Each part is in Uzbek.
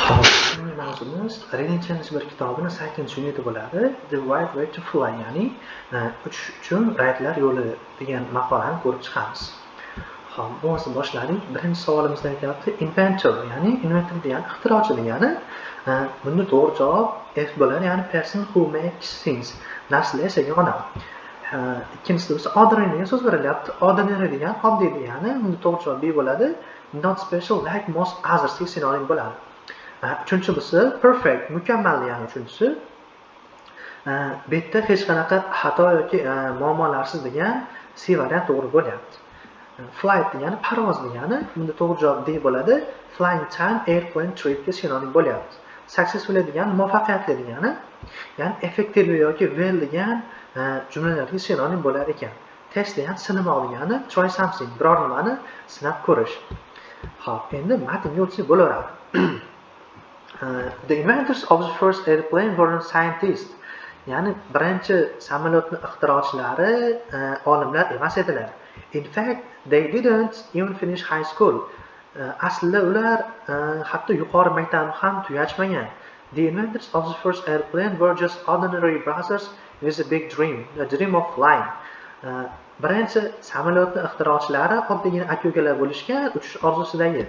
Bugungi mavzumiz Reading Challenge bir kitobini 8-uniti bo'ladi. The Right Way to Fly, ya'ni uchish uchun raytlar yo'li degan maqolani ko'rib chiqamiz. Xo'p, bo'lmasa boshladik. Birinchi savolimizda aytyapti inventor, ya'ni inventor degani ixtirochi degani. Bunda to'g'ri javob F bo'ladi, ya'ni person who makes things, narsalar yasagan odam. Ikkinchisida esa ordinary degan so'z berilyapti. Ordinary degani oddiy degani. Bunda to'g'ri javob B bo'ladi. Not special like most others sinonim bo'ladi. Uchinchi bo'lsa perfect, mukammal degani uchinchisi. Bu yerda hech qanaqa xato yoki muammolarsiz degan C variant to'g'ri bo'lyapti. Flight degani parvoz degani. Bunda to'g'ri javob D bo'ladi. Flying time airplane trip ga sinonim bo'lyapti. Successful degani muvaffaqiyatli degani. Ya'ni effective yoki well degan jumlalarga sinonim bo'lar ekan. Test degani sinimoq degani. Try something, biror nimani sinab ko'rish. Xo'p, endi matnga o'tsak bo'laveradi. The inventors of the first airplane were scientists. Ya'ni birinchi samolyotni ixtirochilari olimlar emas edilar. In fact, they didn't even finish high school. Aslida ular hatto yuqori maktabni ham tugatmagan. The inventors of the first airplane were just ordinary brothers with a big dream, a dream of flying. Birinchi samolyotni ixtirochilari oddiygina aka-ukalar bo'lishgan, uchish orzusidagi.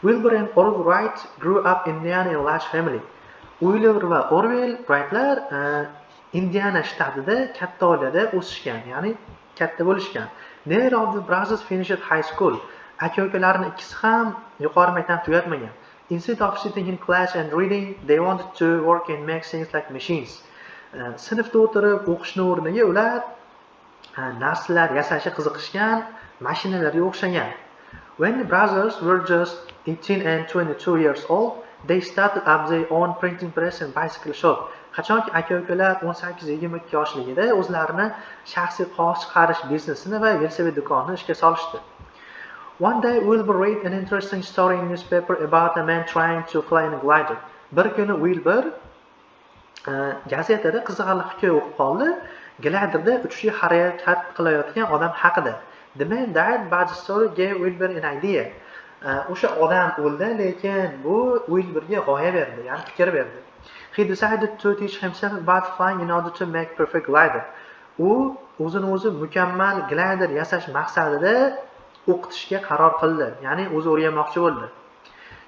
Wilbur and Orville Wright grew up in Indiana in a large family. Wilbur va Orville Wrightlar Indiana shtatida katta oilada o'sishgan, ya'ni katta bo'lishgan. Neither of the brothers finished high school. Aka-ukalarning ikkisi ham yuqori maktabni tugatmagan. Instead of sitting in class and reading, they wanted to work and make things like machines. Sinfda o'tirib o'qishning o'rniga ular narsalar yasashga qiziqishgan, mashinalarga o'xshagan. When the brothers were just 18 and 22 years old, they started up their own printing press and bicycle shop. Qachonki aka-ukalar 18-22 yoshligida o'zlarini shaxsiy qog'oz chiqarish biznesini va velosiped do'konini ishga solishdi. One day Wilbur read an interesting story in newspaper about a man trying to fly in a glider. Bir kuni Wilbur gazetada qiziqarli hikoya o'qib qoldi. Gliderda uchishga harakat qilayotgan odam haqida. The man died, but the story gave Wilbur an idea. O'sha odam o'ldi, lekin bu Wilburga g'oya berdi, ya'ni fikr berdi. He decided to teach himself about flying in order to make perfect glider. U o'zini o'zi mukammal glider yasash maqsadida o'qitishga qaror qildi, ya'ni o'zi o'rganmoqchi bo'ldi.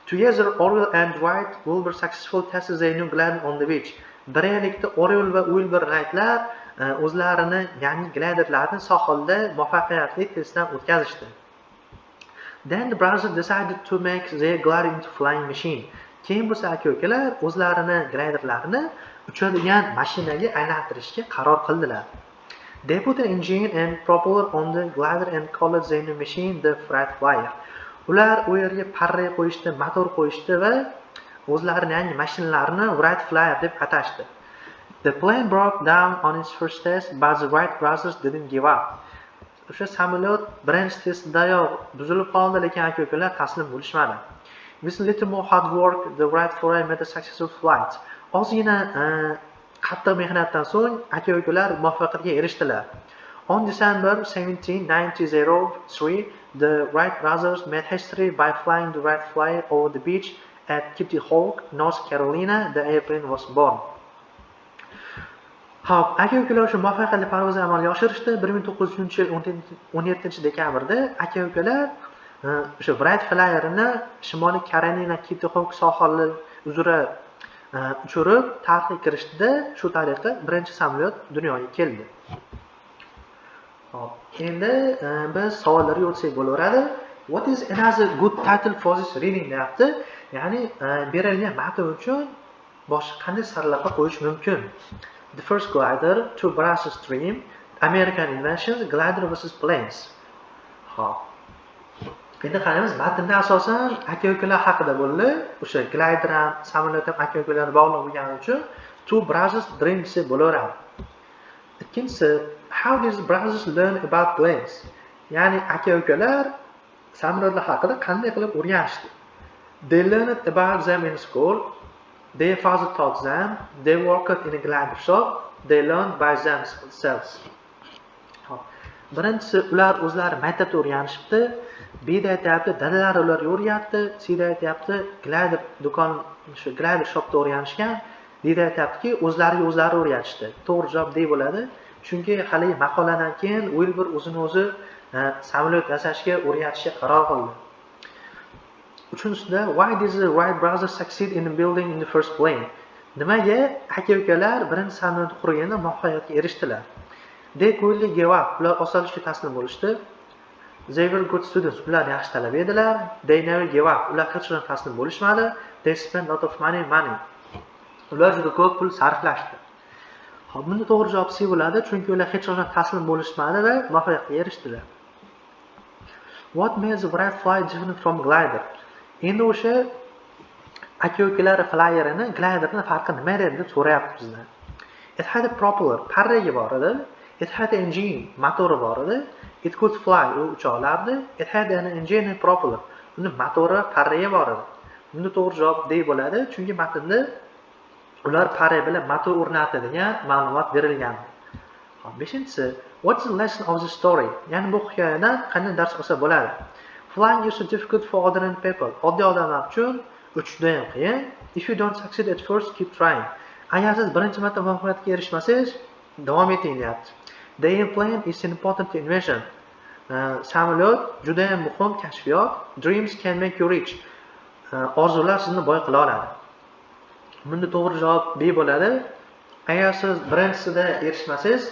Together, Orville and Wright Wilbur successfully tested their new glider on the beach. Birgalikda Orville va Wilbur Wrightlar o'zlarini, ya'ni gliderlarni sohilda muvaffaqiyatli testdan o'tkazishdi. Then the brothers decided to make their glider into flying machine. Keyin bo'lsa aka-ukalar o'zlarini gliderlarini uchadigan mashinaga aylantirishga qaror qildilar. They put an engine and propeller on the glider and called their new machine the Wright Flyer. Ular u yerga parra qo'yishdi, motor qo'yishdi va o'zlarining yangi mashinalarini Wright Flyer deb atashdi. The plane broke down on its first test, but the Wright brothers didn't give up. O'sha samolyot birinchi testdayoq buzilib qoldi, lekin aka-ukalar taslim bo'lishmadi. With little more hard work, the Wright Flyer made a successful flight. Ozgina qattiq mehnatdan so'ng aka-ukalar muvaffaqiyatga erishdilar. On December 17, 1903, the Wright brothers made history by flying the Wright Flyer over the beach at Kitty Hawk, North Carolina. The airplane was born. Xo'p, aka-ukalar shu muvaffaqiyatli parvozni amalga oshirishdi. 1903-yil 17-dekabrda aka-ukalar o'sha Wright Flyer'ni Shimoliy Carolina Kitty Hawk sohili uzra uchirib tarixga kirishdi. Shu tariqa birinchi samolyot dunyoga keldi. Xo'p, endi biz savollarga o'tsak bo'laveradi. What is another good title for this reading deyapti. Ya'ni berilgan matn uchun boshqa qanday sarlavha qo'yish mumkin? The first glider, Two Brothers Dream, American Inventions, Glider vs. Planes. Xo'p. Endi qaraymiz, matnda asosan aka-ukalar haqida bo'ldi. O'sha glider ham, samolyot ham aka-ukalarga bog'liq bo'lgani uchun Two Brothers Dream desa bo'laveradi. Ikkinchisi, How did the brothers learn about planes? Ya'ni aka-ukalar samolyotlar haqida qanday qilib o'rganishdi? They learned about them in school. Their father taught them. They worked in a glider shop. They learned by themselves. Birinchisi, ular o'zlari maktabda o'rganishibdi. B'da aytyapti, dadalari ularga o'rgatdi. Cda aytyapti, glider do'kon shu glider shopda o'rganishgan. Dda aytyaptiki, o'zlariga o'zlari o'rgatishdi. To'g'ri javob D bo'ladi. Chunki hali maqoladan keyin Wilbur o'zini o'zi samolyot yasashga o'rgatishga qaror qildi. Uchinchisida, why did the Wright brothers succeed in building in the first plane? Nimaga aka-ukalar birinchi samolyot qurganda muvaffaqiyatga erishdilar? They quickly gave up. Ular osonlikcha taslim bo'lishdi. They were good students. Ular yaxshi talaba edilar. They never gave up. Ular hech qachon taslim bo'lishmadi. They spent lot of money. Ular juda ko'p pul sarflashdi. Xo'p, bunda to'g'ri javob C bo'ladi, chunki ular hech qachon taslim bo'lishmadi va muvaffaqiyatga erishdilar. What makes the Wright Flyer different from glider? Endi o'sha aka-ukalar flyerini gliderdan farqi nima edi deb so'rayapti bizdan. It had a propeller, parraga bor edi. It had an engine, motori bor edi. It could fly, u ucha olardi. It had an engine and propeller. Uni motori parraga bor edi. Bunda to'g'ri javob D bo'ladi, chunki matnda ular parra bilan motor o'rnatilgan ma'lumot berilgan. Xo'p, 5-si, what's the lesson of the story? Ya'ni bu hikoyadan qanday dars olsa bo'ladi? Flying is so difficult for ordinary people. Oddiy odamlar uchun uchishda ham qiyin. If you don't succeed at first, keep trying. Agar siz birinchi marta muvaffaqiyatga erishmasangiz, davom eting deyapti. The airplane is an important invention. Samolyot juda ham muhim kashfiyot. Dreams can make you rich. Orzular sizni boy qila oladi. Bunda to'g'ri javob B bo'ladi. Agar siz birinchisida erishmasangiz,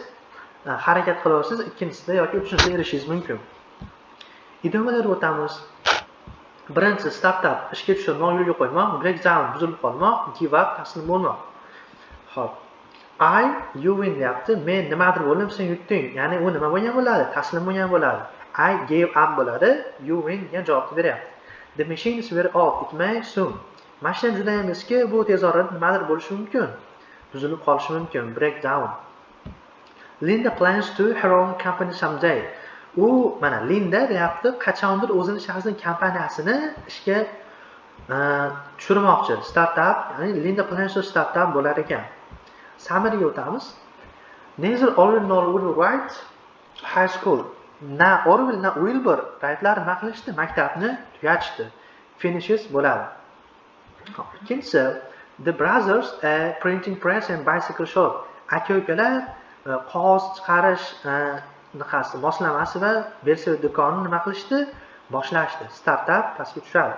harakat qilaversangiz, ikkinchisida yoki uchinchisida erishingiz mumkin. Idiomalarga o'tamiz. Birinchisi startup, ishga tushib yo'lga qo'ymoq, break down, buzilib qolmoq, give up, taslim bo'lmoq. Xo'p. You win deyapti. Men nimadir bo'ldim, sen yutding. Ya'ni u nima bo'lgan bo'ladi? Taslim bo'lgan bo'ladi. I gave up bo'ladi. You win degan javobni beryapti. The machine is very old. It may soon. Mashina juda ham eski, bu tez orada nimadir bo'lishi mumkin. Buzilib qolishi mumkin. Break down. Linda plans to her own company someday. U mana Linda deyapti, qachondir o'zini shaxsiy kompaniyasini ishga tushirmoqchi. Startup, ya'ni Linda plans to startup bo'lar ekan. Summary-ga o'tamiz. Neither Orwell nor Wilbur Wright High School. Na Orwell na Wilbur Wrightlar nima qilishdi? Maktabni tugatishdi. Finishes bo'ladi. Ikkinchisi, the brothers printing press and bicycle shop. Aka-ukalar qog'oz chiqarish moslamasi va velosiped do'konini nima qilishdi? Boshlashdi. Startup pastga tushadi.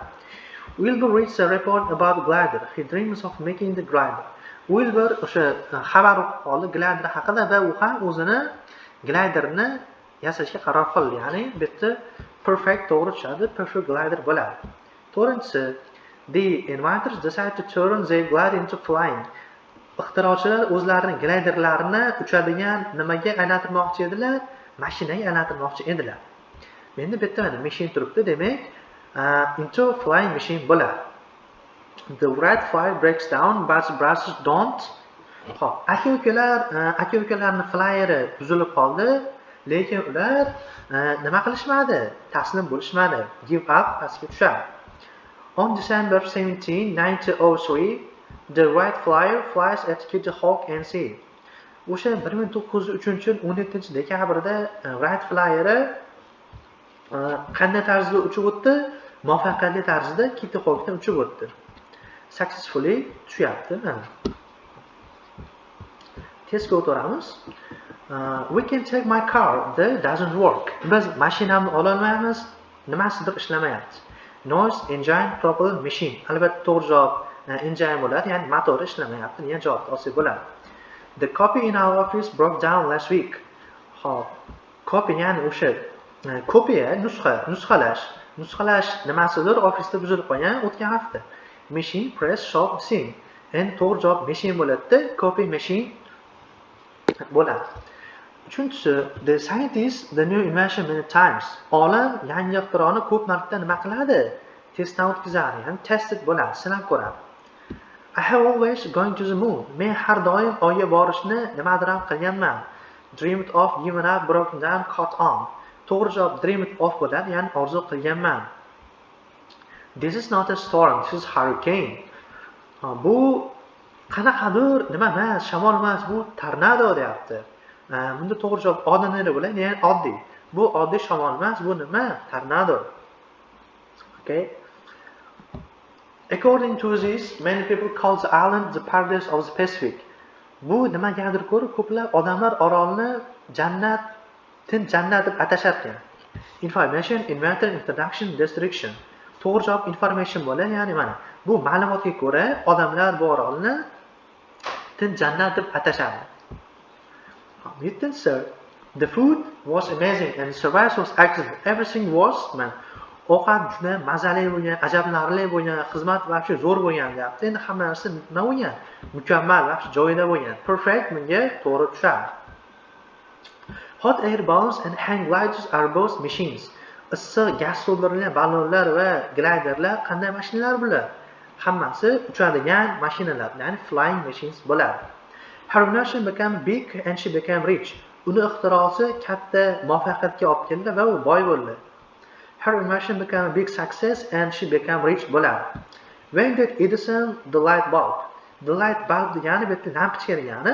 Wilbur reads a report about glider. He dreams of making the glider. Wilbur o'sha xabar o'qib qoldi glider haqida va u ham o'zini gliderni yasashga qaror qildi. Ya'ni bu yerda perfect to'g'ri tushadi, perfect glider bo'ladi. To'rtinchisi, the inventors decided to turn their glider into flying. Ixtirochilar o'zlarining gliderlarini uchadigan nimaga aylantirmoqchi edilar? Mashinaga aylantirmoqchi edilar. Endi bu yerda mana machine turibdi, demak, into flying machine bo'ladi. The Wright Flyer breaks down, but brothers don't. Xo'p, aka-ukalarning flyeri buzilib qoldi, lekin ular nima qilishmadi? Taslim bo'lishmadi. Give up pastga tushadi. On December 17, 1903, the Wright Flyer flies at Kitty Hawk NC. O'sha 1903 yil 17-dekabrda Wright Flyeri qanday tarzda uchib o'tdi? Muvaffaqiyatli tarzda Kitty Hawkdan uchib o'tdi. Successfully tushyapti mana. Testga o'tiramiz. We can take my car, that doesn't work. Biz mashinamni ola olmaymiz, nimasidir ishlamayapti. Noise, engine, propeller, machine. Albatta to'g'ri javob engine bo'ladi, ya'ni motori ishlamayapti degan javobni olsak bo'ladi. The copy in our office broke down last week. Xo'p, copy ya'ni o'sha kopiya, nusxalash nimasidir ofisda buzilib qolgan o'tgan hafta. Machine, press, shop, sim. Endi to'g'ri javob machine bo'ladi, copy machine bo'ladi. Uchinchisi, the scientist the new invention many times. Olim yangi ixtironi ko'p marta nima qiladi? Testdan o'tkazadi, ya'ni tested bo'ladi, sinab ko'radi. I have always going to the moon. Men har doim oyga borishni nimadir ham qilganman. Dreamed of, given up, broken down, caught on. To'g'ri javob dreamed of bo'ladi, ya'ni orzu qilganman. This is not a storm, this is hurricane. Bu qanaqadir nima emas, shamol emas, bu tornado deyapti. Bunda to'g'ri javob ordinary bo'ladi, ya'ni oddiy. Bu oddiy shamol emas, bu nima? Tornado. Okay. According to this, many people call the island the paradise of the Pacific. Bu nimagadir ko'ra ko'plab odamlar orolni tinch jannat deb atashar ekan. Information, inventory, introduction, description. To'g'ri javob information bo'ladi, ya'ni mana bu ma'lumotga ko'ra odamlar bu orolni tinch jannat deb atashadi. Sir, the food was amazing and the service was excellent. Everything was ovqat juda mazali bo'lgan, ajablanarli bo'lgan, xizmat vaqti zo'r bo'lgan deyapti. Endi hamma narsa nima bo'lgan? Mukammal vaqti joyida bo'lgan. Perfect bunga to'g'ri tushadi. Hot air balloons and hang gliders are both machines. Issiq gaz to'ldirilgan ballonlar va gliderlar qanday mashinalar bular? Hammasi uchadigan mashinalar, ya'ni flying machines bo'ladi. Her invention became big and she became rich. Uni ixtirosi katta muvaffaqiyatga olib keldi va u boy bo'ldi. Her invention became a big success and she became rich bo'ladi. When did Edison the light bulb? The light bulb degani bu yerda lampochka degani.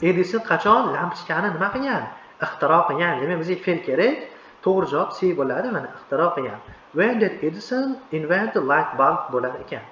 Edison qachon lampochkani nima qilgan? Ixtiro qilgan. Demak, bizga fe'l kerak. To'g'ri javob C bo'ladi. Mana ixtiro qilgan. When did Edison invent the light bulb bo'lar ekan?